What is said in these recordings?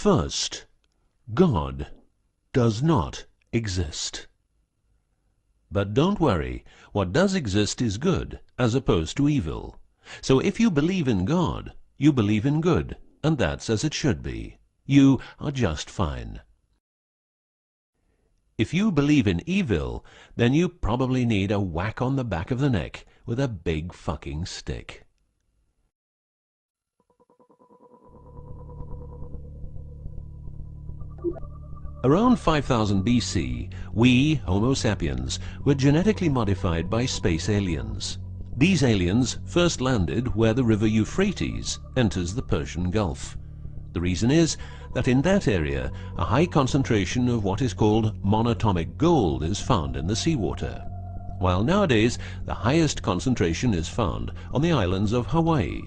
First, God does not exist. But don't worry, what does exist is good, as opposed to evil. So if you believe in God, you believe in good, and that's as it should be. You are just fine. If you believe in evil, then you probably need a whack on the back of the neck with a big fucking stick. Around 5000 BC, we, Homo sapiens, were genetically modified by space aliens. These aliens first landed where the river Euphrates enters the Persian Gulf. The reason is that in that area, a high concentration of what is called monatomic gold is found in the seawater, while nowadays the highest concentration is found on the islands of Hawaii.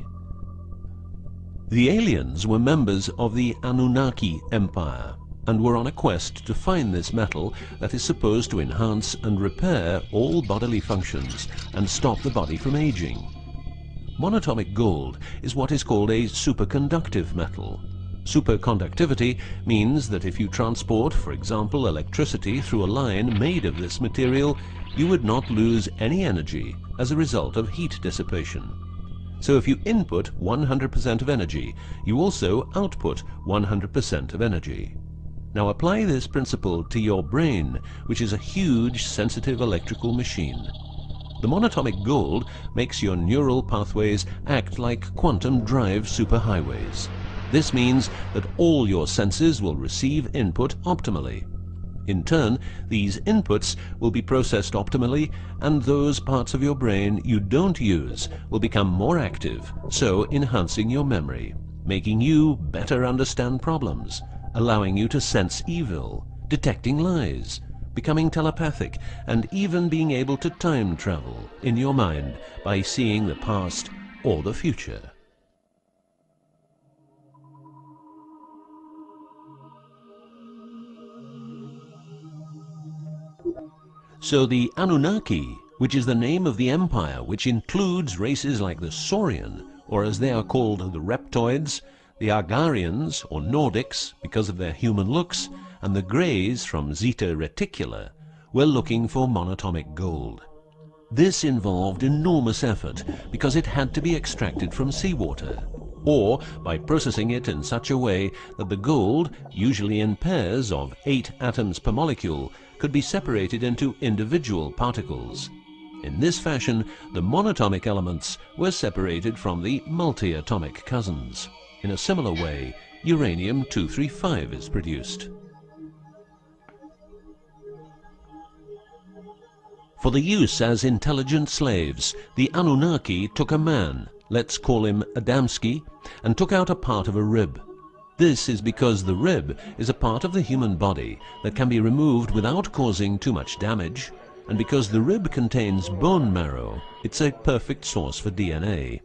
The aliens were members of the Annunaki Empire, and were on a quest to find this metal that is supposed to enhance and repair all bodily functions and stop the body from aging. Monatomic gold is what is called a superconductive metal. Superconductivity means that if you transport, for example, electricity through a line made of this material, you would not lose any energy as a result of heat dissipation. So if you input 100% of energy, you also output 100% of energy. Now apply this principle to your brain, which is a huge, sensitive electrical machine. The monatomic gold makes your neural pathways act like quantum drive superhighways. This means that all your senses will receive input optimally. In turn, these inputs will be processed optimally, and those parts of your brain you don't use will become more active, so enhancing your memory, making you better understand problems, allowing you to sense evil, detecting lies, becoming telepathic, and even being able to time travel in your mind by seeing the past or the future. So the Annunaki, which is the name of the empire which includes races like the Saurian, or as they are called the Reptoids, the Argarians, or Nordics, because of their human looks, and the Greys from Zeta Reticula, were looking for monatomic gold. This involved enormous effort because it had to be extracted from seawater, or by processing it in such a way that the gold, usually in pairs of 8 atoms per molecule, could be separated into individual particles. In this fashion, the monatomic elements were separated from the multi-atomic cousins. In a similar way, uranium-235 is produced. For the use as intelligent slaves, the Annunaki took a man, let's call him Adamski, and took out a part of a rib. This is because the rib is a part of the human body that can be removed without causing too much damage, and because the rib contains bone marrow, it's a perfect source for DNA.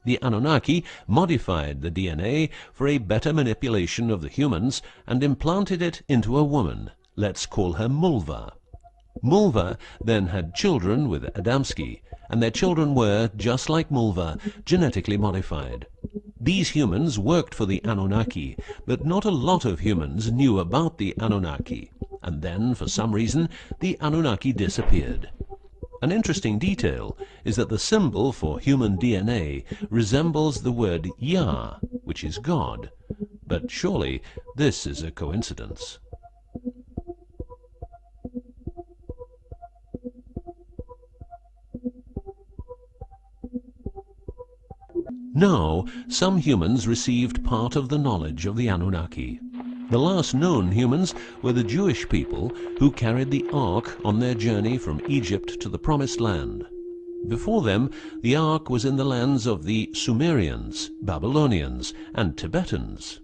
The Annunaki modified the DNA for a better manipulation of the humans and implanted it into a woman, let's call her Mulva. Mulva then had children with Adamski, and their children were, just like Mulva, genetically modified. These humans worked for the Annunaki, but not a lot of humans knew about the Annunaki, and then, for some reason, the Annunaki disappeared. An interesting detail is that the symbol for human DNA resembles the word Yah, which is God, but surely this is a coincidence. Now, some humans received part of the knowledge of the Annunaki. The last known humans were the Jewish people who carried the Ark on their journey from Egypt to the Promised Land. Before them, the Ark was in the lands of the Sumerians, Babylonians, and Tibetans.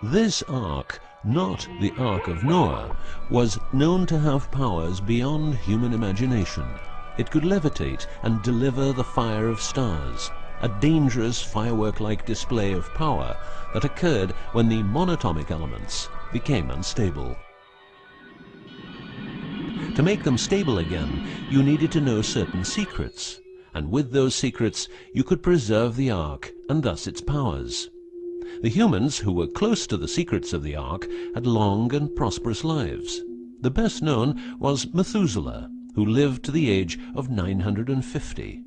This Ark, not the Ark of Noah, was known to have powers beyond human imagination. It could levitate and deliver the fire of stars, a dangerous firework-like display of power that occurred when the monatomic elements became unstable. To make them stable again, you needed to know certain secrets, and with those secrets you could preserve the Ark and thus its powers. The humans who were close to the secrets of the Ark had long and prosperous lives. The best known was Methuselah, who lived to the age of 950.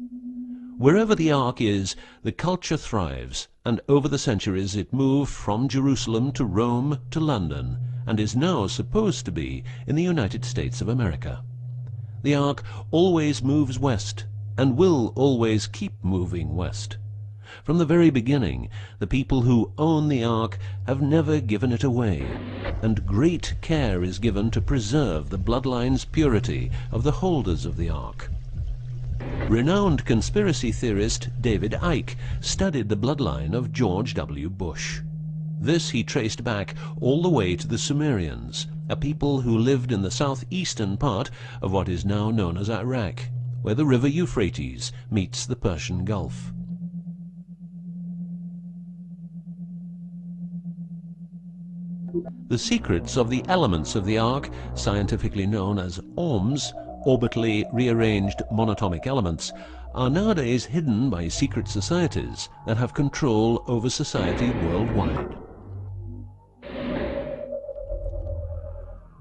Wherever the Ark is, the culture thrives, and over the centuries it moved from Jerusalem to Rome to London, and is now supposed to be in the United States of America. The Ark always moves west, and will always keep moving west. From the very beginning, the people who own the Ark have never given it away, and great care is given to preserve the bloodline's purity of the holders of the Ark. Renowned conspiracy theorist David Icke studied the bloodline of George W. Bush. This he traced back all the way to the Sumerians, a people who lived in the southeastern part of what is now known as Iraq, where the river Euphrates meets the Persian Gulf. The secrets of the elements of the Ark, scientifically known as ORMs, orbitally rearranged monatomic elements, are nowadays hidden by secret societies that have control over society worldwide.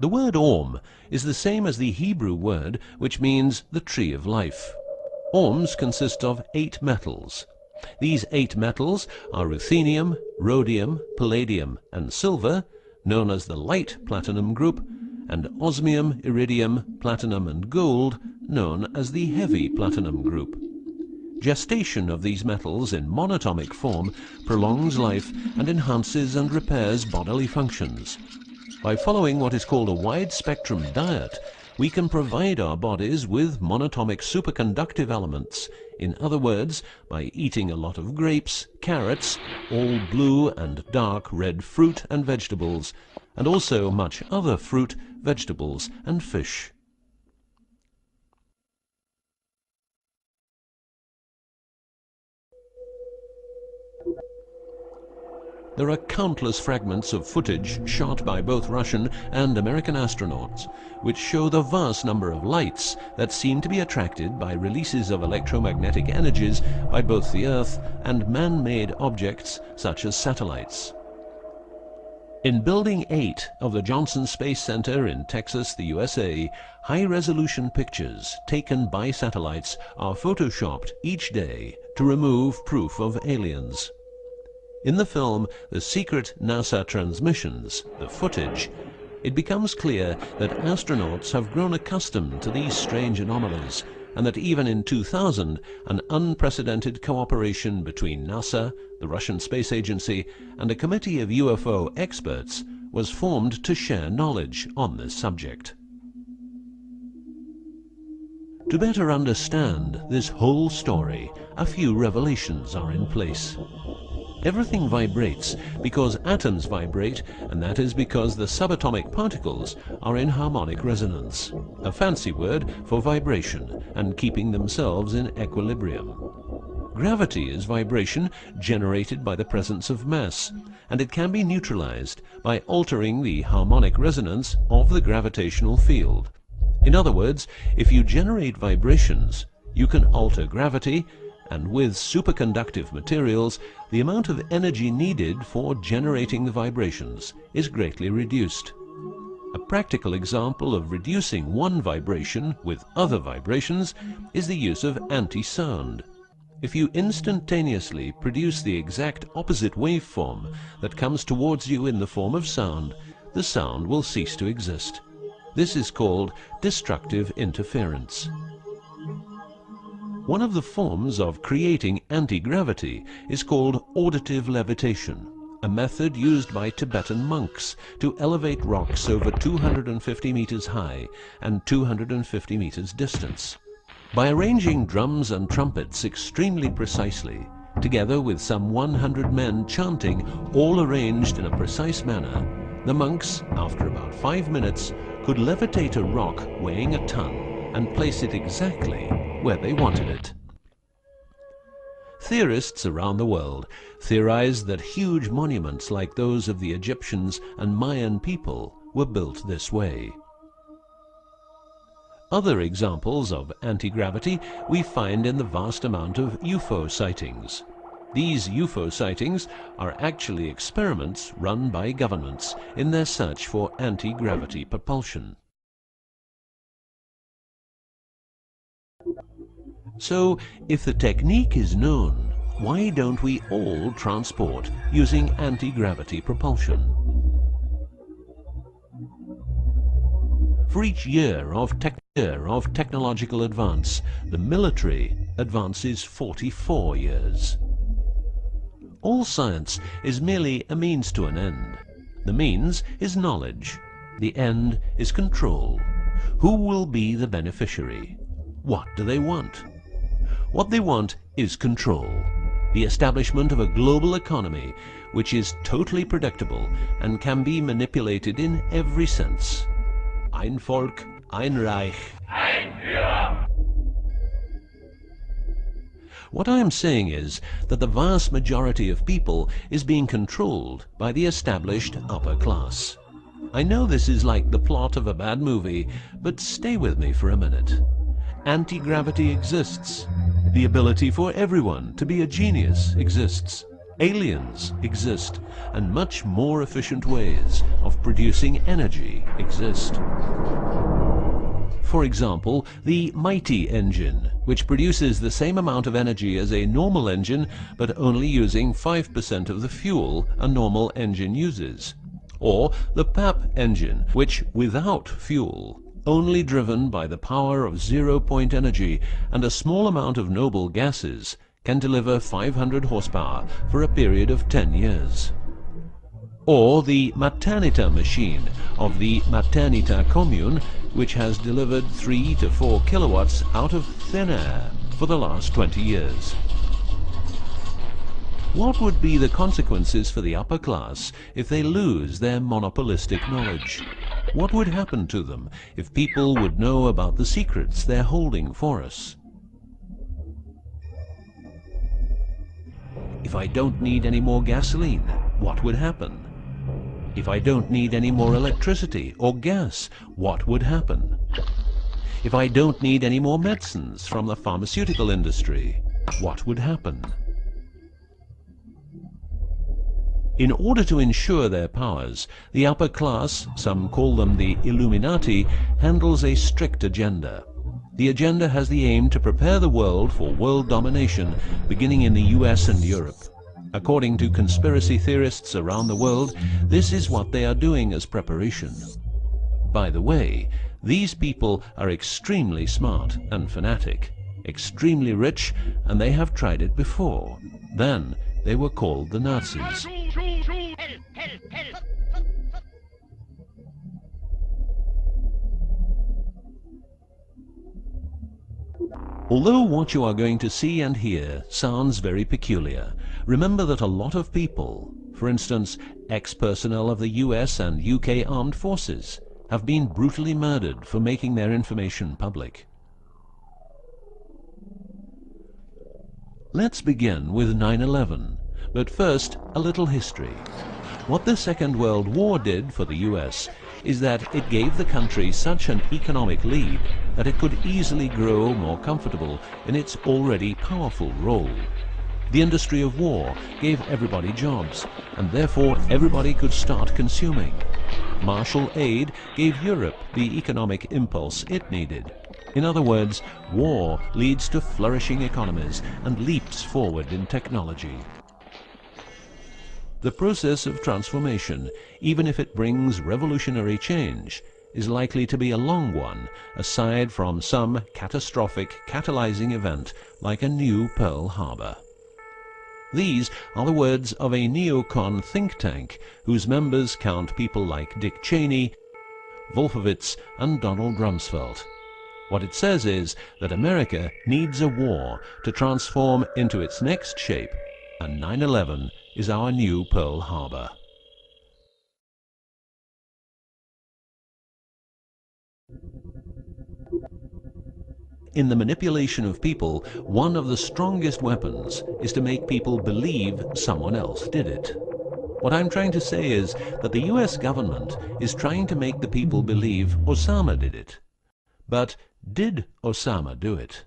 The word ORM is the same as the Hebrew word which means the tree of life. ORMs consist of 8 metals. These 8 metals are ruthenium, rhodium, palladium, and silver, known as the light platinum group, and osmium, iridium, platinum, and gold, known as the heavy platinum group. Gestation of these metals in monatomic form prolongs life and enhances and repairs bodily functions. By following what is called a wide-spectrum diet, we can provide our bodies with monatomic superconductive elements. In other words, by eating a lot of grapes, carrots, all blue and dark red fruit and vegetables, and also much other fruit, vegetables, and fish. There are countless fragments of footage shot by both Russian and American astronauts, which show the vast number of lights that seem to be attracted by releases of electromagnetic energies by both the Earth and man-made objects such as satellites. In Building 8 of the Johnson Space Center in Texas, the USA, high-resolution pictures taken by satellites are photoshopped each day to remove proof of aliens. In the film The Secret NASA Transmissions, the footage, it becomes clear that astronauts have grown accustomed to these strange anomalies, and that even in 2000, an unprecedented cooperation between NASA, the Russian Space Agency, and a committee of UFO experts was formed to share knowledge on this subject. To better understand this whole story, a few revelations are in place. Everything vibrates because atoms vibrate, and that is because the subatomic particles are in harmonic resonance, a fancy word for vibration and keeping themselves in equilibrium. Gravity is vibration generated by the presence of mass, and it can be neutralized by altering the harmonic resonance of the gravitational field. In other words, if you generate vibrations, you can alter gravity, and with superconductive materials, the amount of energy needed for generating the vibrations is greatly reduced. A practical example of reducing one vibration with other vibrations is the use of anti-sound. If you instantaneously produce the exact opposite waveform that comes towards you in the form of sound, the sound will cease to exist. This is called destructive interference. One of the forms of creating anti-gravity is called auditive levitation, a method used by Tibetan monks to elevate rocks over 250 meters high and 250 meters distance. By arranging drums and trumpets extremely precisely, together with some 100 men chanting, all arranged in a precise manner, the monks, after about 5 minutes, could levitate a rock weighing a ton and place it exactly where they wanted it. Theorists around the world theorize that huge monuments like those of the Egyptians and Mayan people were built this way. Other examples of anti-gravity we find in the vast amount of UFO sightings. These UFO sightings are actually experiments run by governments in their search for anti-gravity propulsion. So, if the technique is known, why don't we all transport using anti-gravity propulsion? For each year of technological advance, the military advances 44 years. All science is merely a means to an end. The means is knowledge. The end is control. Who will be the beneficiary? What do they want? What they want is control. The establishment of a global economy which is totally predictable and can be manipulated in every sense. Ein Volk, ein Reich. Ein Führer. What I am saying is that the vast majority of people is being controlled by the established upper class. I know this is like the plot of a bad movie, but stay with me for a minute. Anti-gravity exists. The ability for everyone to be a genius exists. Aliens exist, and much more efficient ways of producing energy exist. For example, the mighty engine, which produces the same amount of energy as a normal engine, but only using 5% of the fuel a normal engine uses. Or the PAP engine, which without fuel, only driven by the power of zero-point energy and a small amount of noble gases, can deliver 500 horsepower for a period of 10 years. Or the Maternita machine of the Maternita commune, which has delivered 3 to 4 kilowatts out of thin air for the last 20 years. What would be the consequences for the upper class if they lose their monopolistic knowledge? What would happen to them if people would know about the secrets they're holding for us? If I don't need any more gasoline, what would happen? If I don't need any more electricity or gas, what would happen? If I don't need any more medicines from the pharmaceutical industry, what would happen? In order to ensure their powers, the upper class, some call them the Illuminati, handles a strict agenda. The agenda has the aim to prepare the world for world domination, beginning in the US and Europe. According to conspiracy theorists around the world, this is what they are doing as preparation. By the way, these people are extremely smart and fanatic, extremely rich, and they have tried it before. Then they were called the Nazis. Although what you are going to see and hear sounds very peculiar, remember that a lot of people, for instance, ex-personnel of the US and UK armed forces, have been brutally murdered for making their information public. Let's begin with 9/11, but first a little history. What the Second World War did for the US is that it gave the country such an economic lead that it could easily grow more comfortable in its already powerful role. The industry of war gave everybody jobs, and therefore everybody could start consuming. Marshall aid gave Europe the economic impulse it needed. In other words, war leads to flourishing economies and leaps forward in technology. The process of transformation, even if it brings revolutionary change, is likely to be a long one, aside from some catastrophic catalyzing event like a new Pearl Harbor. These are the words of a neocon think tank whose members count people like Dick Cheney, Wolfowitz, and Donald Rumsfeld. What it says is that America needs a war to transform into its next shape, and 9/11 is our new Pearl Harbor. In the manipulation of people, one of the strongest weapons is to make people believe someone else did it. What I'm trying to say is that the US government is trying to make the people believe Osama did it. But did Osama do it?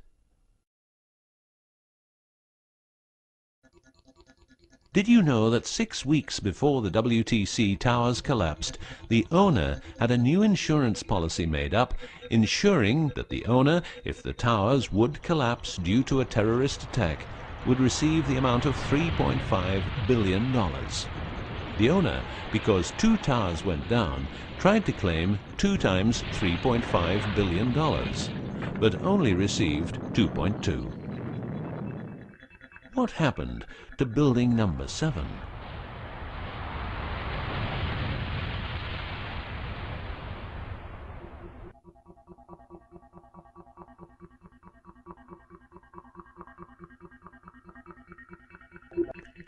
Did you know that 6 weeks before the WTC towers collapsed, the owner had a new insurance policy made up, ensuring that the owner, if the towers would collapse due to a terrorist attack, would receive the amount of $3.5 billion. The owner, because 2 towers went down, tried to claim 2 times $3.5 billion, but only received 2.2. What happened to building number 7?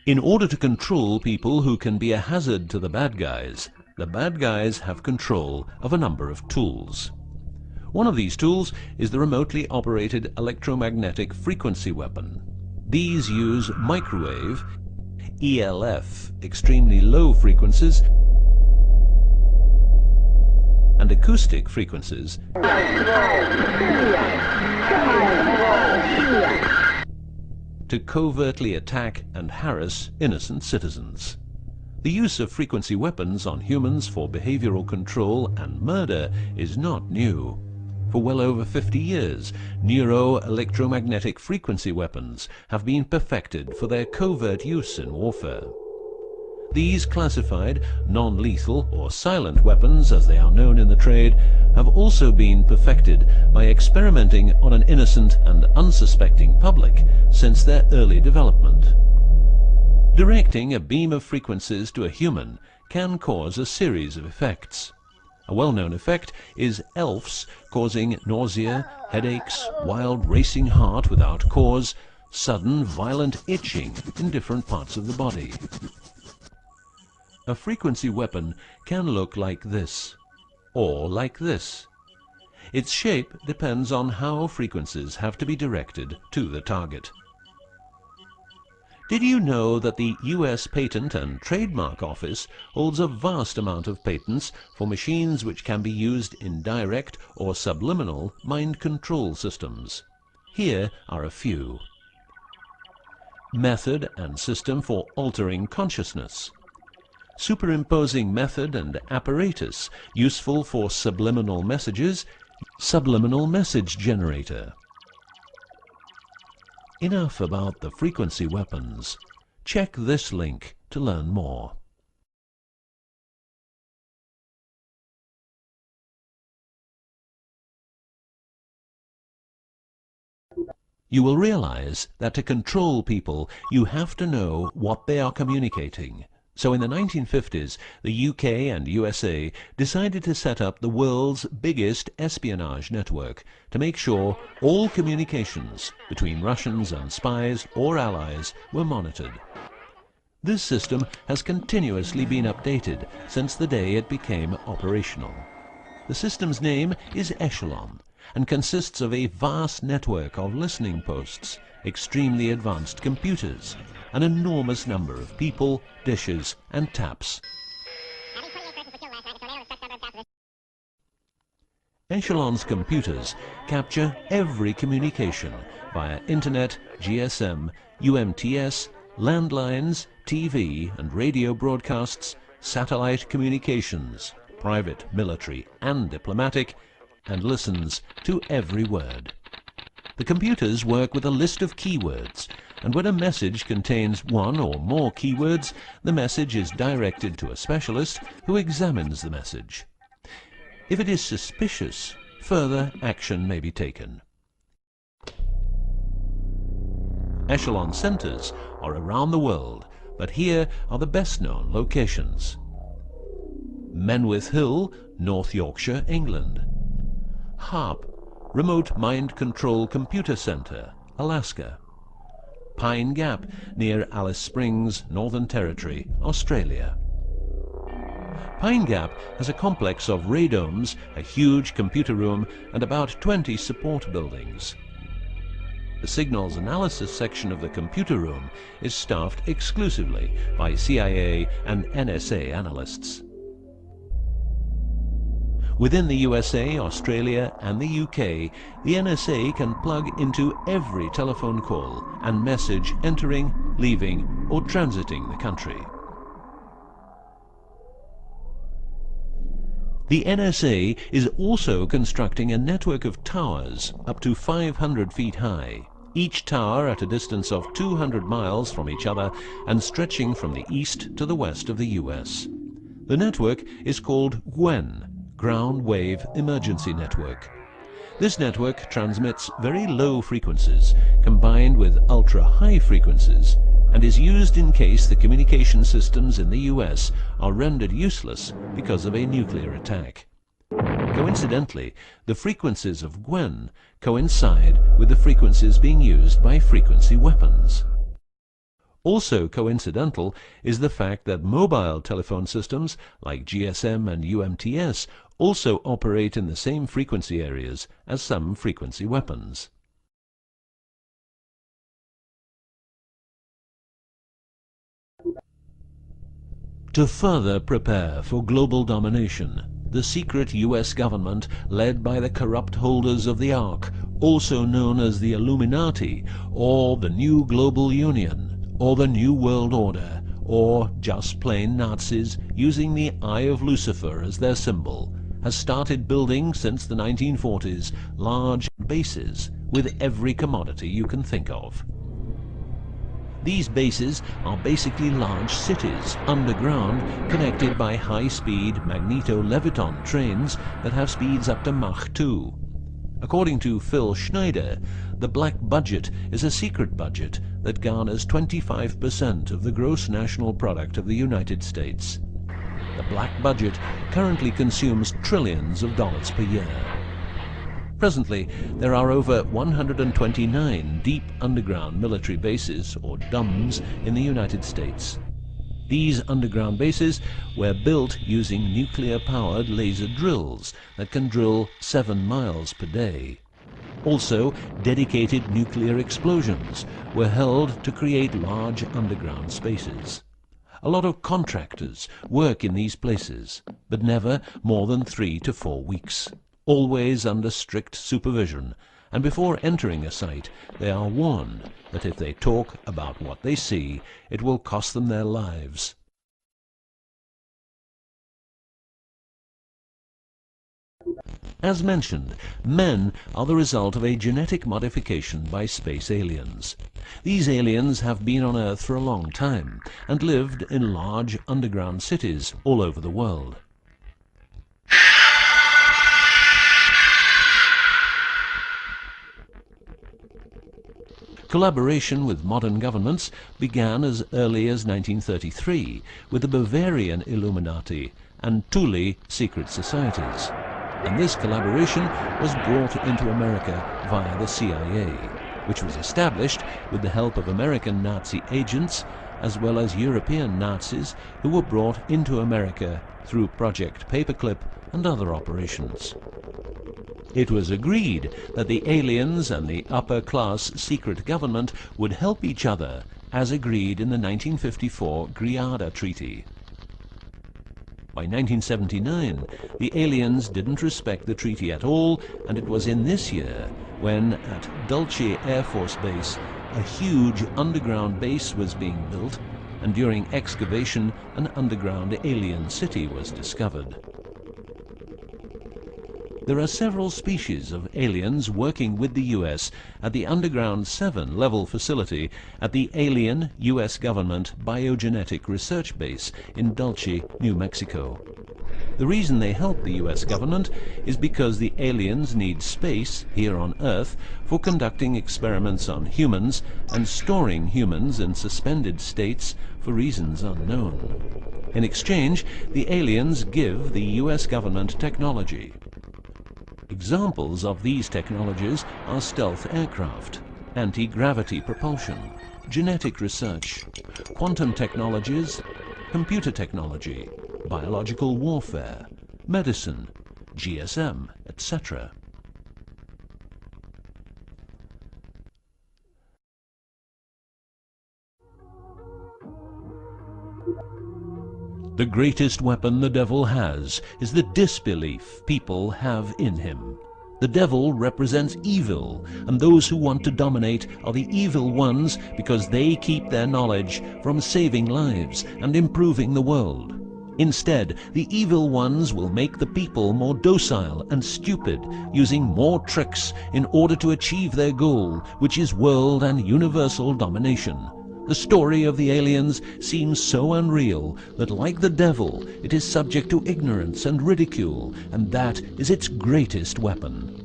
In order to control people who can be a hazard to the bad guys have control of a number of tools. One of these tools is the remotely operated electromagnetic frequency weapon. These use microwave, ELF, extremely low frequencies, and acoustic frequencies to covertly attack and harass innocent citizens. The use of frequency weapons on humans for behavioral control and murder is not new. For well over 50 years, neuro-electromagnetic frequency weapons have been perfected for their covert use in warfare. These classified, non-lethal or silent weapons, as they are known in the trade, have also been perfected by experimenting on an innocent and unsuspecting public since their early development. Directing a beam of frequencies to a human can cause a series of effects. A well-known effect is ELFs, causing nausea, headaches, wild racing heart without cause, sudden violent itching in different parts of the body. A frequency weapon can look like this, or like this. Its shape depends on how frequencies have to be directed to the target. Did you know that the US Patent and Trademark Office holds a vast amount of patents for machines which can be used in direct or subliminal mind control systems? Here are a few. Method and system for altering consciousness. Superimposing method and apparatus useful for subliminal messages, subliminal message generator. Enough about the frequency weapons. Check this link to learn more. You will realize that to control people, you have to know what they are communicating. So in the 1950s, the UK and USA decided to set up the world's biggest espionage network to make sure all communications between Russians and spies or allies were monitored. This system has continuously been updated since the day it became operational. The system's name is Echelon and consists of a vast network of listening posts, extremely advanced computers, an enormous number of people, dishes, and taps. Echelon's computers capture every communication via internet, GSM, UMTS, landlines, TV and radio broadcasts, satellite communications, private, military, and diplomatic, and listens to every word. The computers work with a list of keywords, and when a message contains one or more keywords, the message is directed to a specialist who examines the message. If it is suspicious, further action may be taken. Echelon centers are around the world, but here are the best-known locations. Menwith Hill, North Yorkshire, England. HARP, Remote Mind Control Computer Center, Alaska. Pine Gap, near Alice Springs, Northern Territory, Australia. Pine Gap has a complex of radomes, a huge computer room, and about 20 support buildings. The signals analysis section of the computer room is staffed exclusively by CIA and NSA analysts. Within the USA, Australia and the UK, the NSA can plug into every telephone call and message entering, leaving or transiting the country. The NSA is also constructing a network of towers up to 500 feet high, each tower at a distance of 200 miles from each other and stretching from the east to the west of the US. The network is called GWEN, Ground Wave Emergency Network. This network transmits very low frequencies combined with ultra-high frequencies and is used in case the communication systems in the US are rendered useless because of a nuclear attack. Coincidentally, the frequencies of GWEN coincide with the frequencies being used by frequency weapons. Also coincidental is the fact that mobile telephone systems like GSM and UMTS also operate in the same frequency areas as some frequency weapons. To further prepare for global domination, the secret US government, led by the corrupt holders of the Ark, also known as the Illuminati, or the New Global Union, or the New World Order, or just plain Nazis using the Eye of Lucifer as their symbol, has started building since the 1940s large bases with every commodity you can think of. These bases are basically large cities underground, connected by high-speed magneto-leviton trains that have speeds up to Mach 2. According to Phil Schneider, the black budget is a secret budget that garners 25% of the gross national product of the United States. The black budget currently consumes trillions of dollars per year. Presently, there are over 129 deep underground military bases, or DUMBs, in the United States. These underground bases were built using nuclear-powered laser drills that can drill 7 miles per day. Also, dedicated nuclear explosions were held to create large underground spaces. A lot of contractors work in these places, but never more than 3 to 4 weeks. Always under strict supervision, and before entering a site they are warned that if they talk about what they see, it will cost them their lives. As mentioned, men are the result of a genetic modification by space aliens. These aliens have been on Earth for a long time and lived in large underground cities all over the world. Collaboration with modern governments began as early as 1933 with the Bavarian Illuminati and Thule secret societies. And this collaboration was brought into America via the CIA, which was established with the help of American Nazi agents as well as European Nazis who were brought into America through Project Paperclip and other operations. It was agreed that the aliens and the upper-class secret government would help each other, as agreed in the 1954 Greada Treaty. By 1979, the aliens didn't respect the treaty at all, and it was in this year when, at Dulce Air Force Base, a huge underground base was being built, and during excavation, an underground alien city was discovered. There are several species of aliens working with the US at the Underground 7 level facility at the Alien US Government Biogenetic Research Base in Dulce, New Mexico. The reason they help the US government is because the aliens need space here on Earth for conducting experiments on humans and storing humans in suspended states for reasons unknown. In exchange, the aliens give the US government technology. Examples of these technologies are stealth aircraft, anti-gravity propulsion, genetic research, quantum technologies, computer technology, biological warfare, medicine, GSM, etc. The greatest weapon the devil has is the disbelief people have in him. The devil represents evil, and those who want to dominate are the evil ones because they keep their knowledge from saving lives and improving the world. Instead, the evil ones will make the people more docile and stupid, using more tricks in order to achieve their goal, which is world and universal domination. The story of the aliens seems so unreal that, like the devil, it is subject to ignorance and ridicule, and that is its greatest weapon.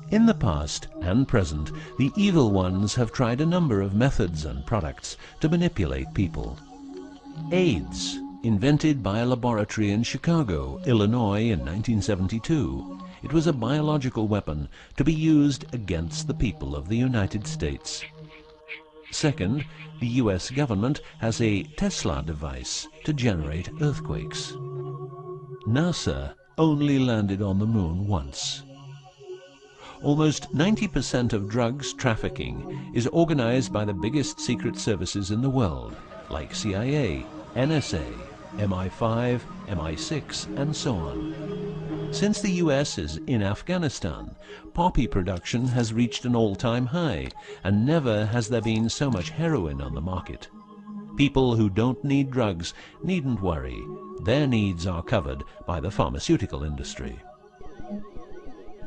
In the past and present, the evil ones have tried a number of methods and products to manipulate people. AIDS, invented by a laboratory in Chicago, Illinois in 1972. It was a biological weapon to be used against the people of the United States. Second, the US government has a Tesla device to generate earthquakes. NASA only landed on the moon once. Almost 90% of drugs trafficking is organized by the biggest secret services in the world, like CIA, NSA, MI5, MI6, and so on. Since the US is in Afghanistan, poppy production has reached an all-time high, and never has there been so much heroin on the market. People who don't need drugs needn't worry. Their needs are covered by the pharmaceutical industry.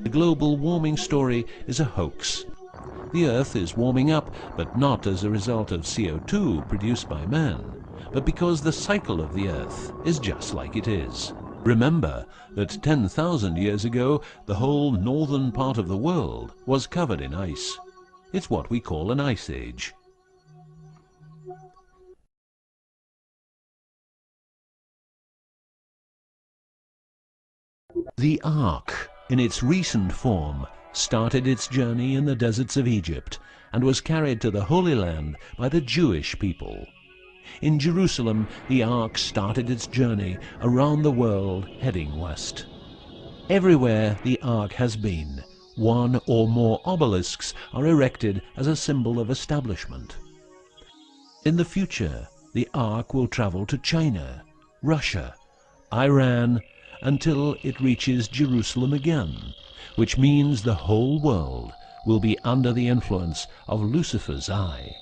The global warming story is a hoax. The Earth is warming up, but not as a result of CO2 produced by man, but because the cycle of the Earth is just like it is. Remember that 10,000 years ago, the whole northern part of the world was covered in ice. It's what we call an ice age. The Ark, in its recent form, started its journey in the deserts of Egypt and was carried to the Holy Land by the Jewish people. In Jerusalem, the Ark started its journey around the world heading west. Everywhere the Ark has been, one or more obelisks are erected as a symbol of establishment. In the future, the Ark will travel to China, Russia, Iran, until it reaches Jerusalem again, which means the whole world will be under the influence of Lucifer's eye.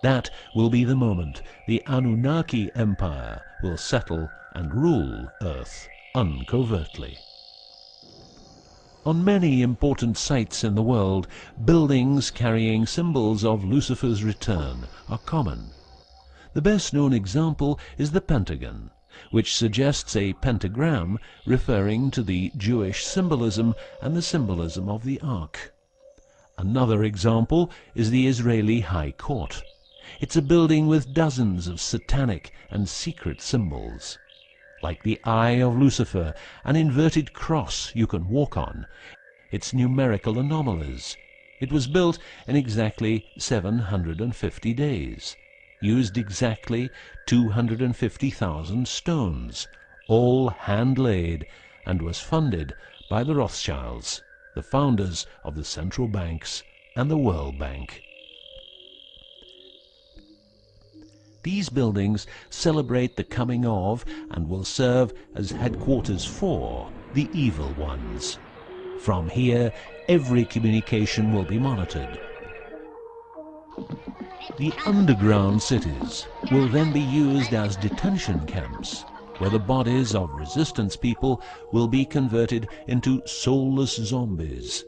That will be the moment the Annunaki Empire will settle and rule Earth uncovertly. On many important sites in the world, buildings carrying symbols of Lucifer's return are common. The best-known example is the Pentagon, which suggests a pentagram referring to the Jewish symbolism and the symbolism of the Ark. Another example is the Israeli High Court. It's a building with dozens of satanic and secret symbols. Like the Eye of Lucifer, an inverted cross you can walk on, its numerical anomalies. It was built in exactly 750 days. Used exactly 250,000 stones, all hand-laid, and was funded by the Rothschilds, the founders of the central banks and the World Bank. These buildings celebrate the coming of and will serve as headquarters for the evil ones. From here, every communication will be monitored. The underground cities will then be used as detention camps, where the bodies of resistance people will be converted into soulless zombies.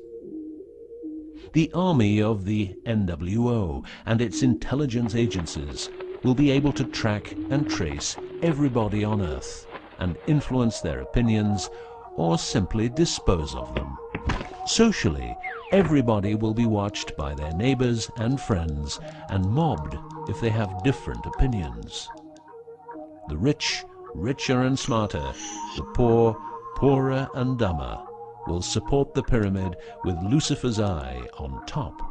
The army of the NWO and its intelligence agencies will be able to track and trace everybody on Earth and influence their opinions or simply dispose of them. Socially, everybody will be watched by their neighbors and friends and mobbed if they have different opinions. The rich, richer and smarter, the poor, poorer and dumber, will support the pyramid with Lucifer's eye on top,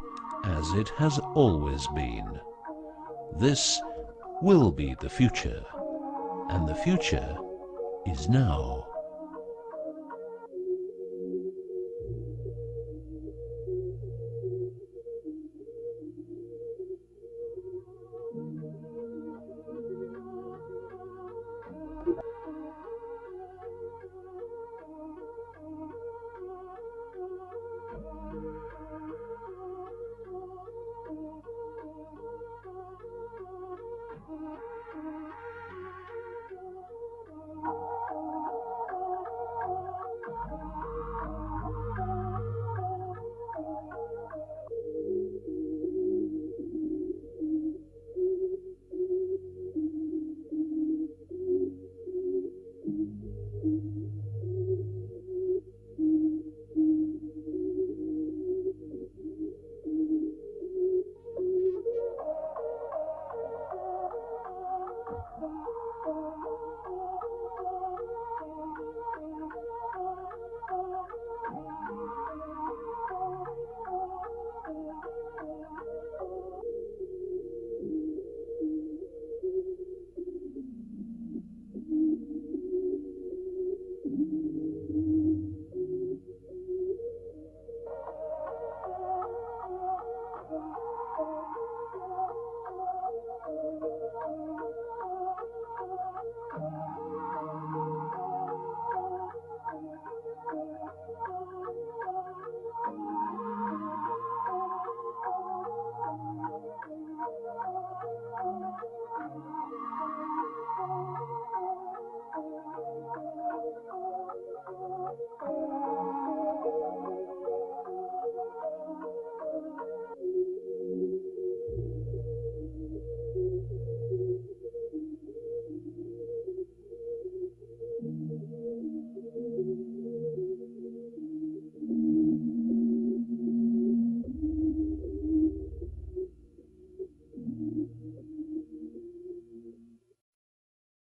as it has always been. This will be the future, and the future is now.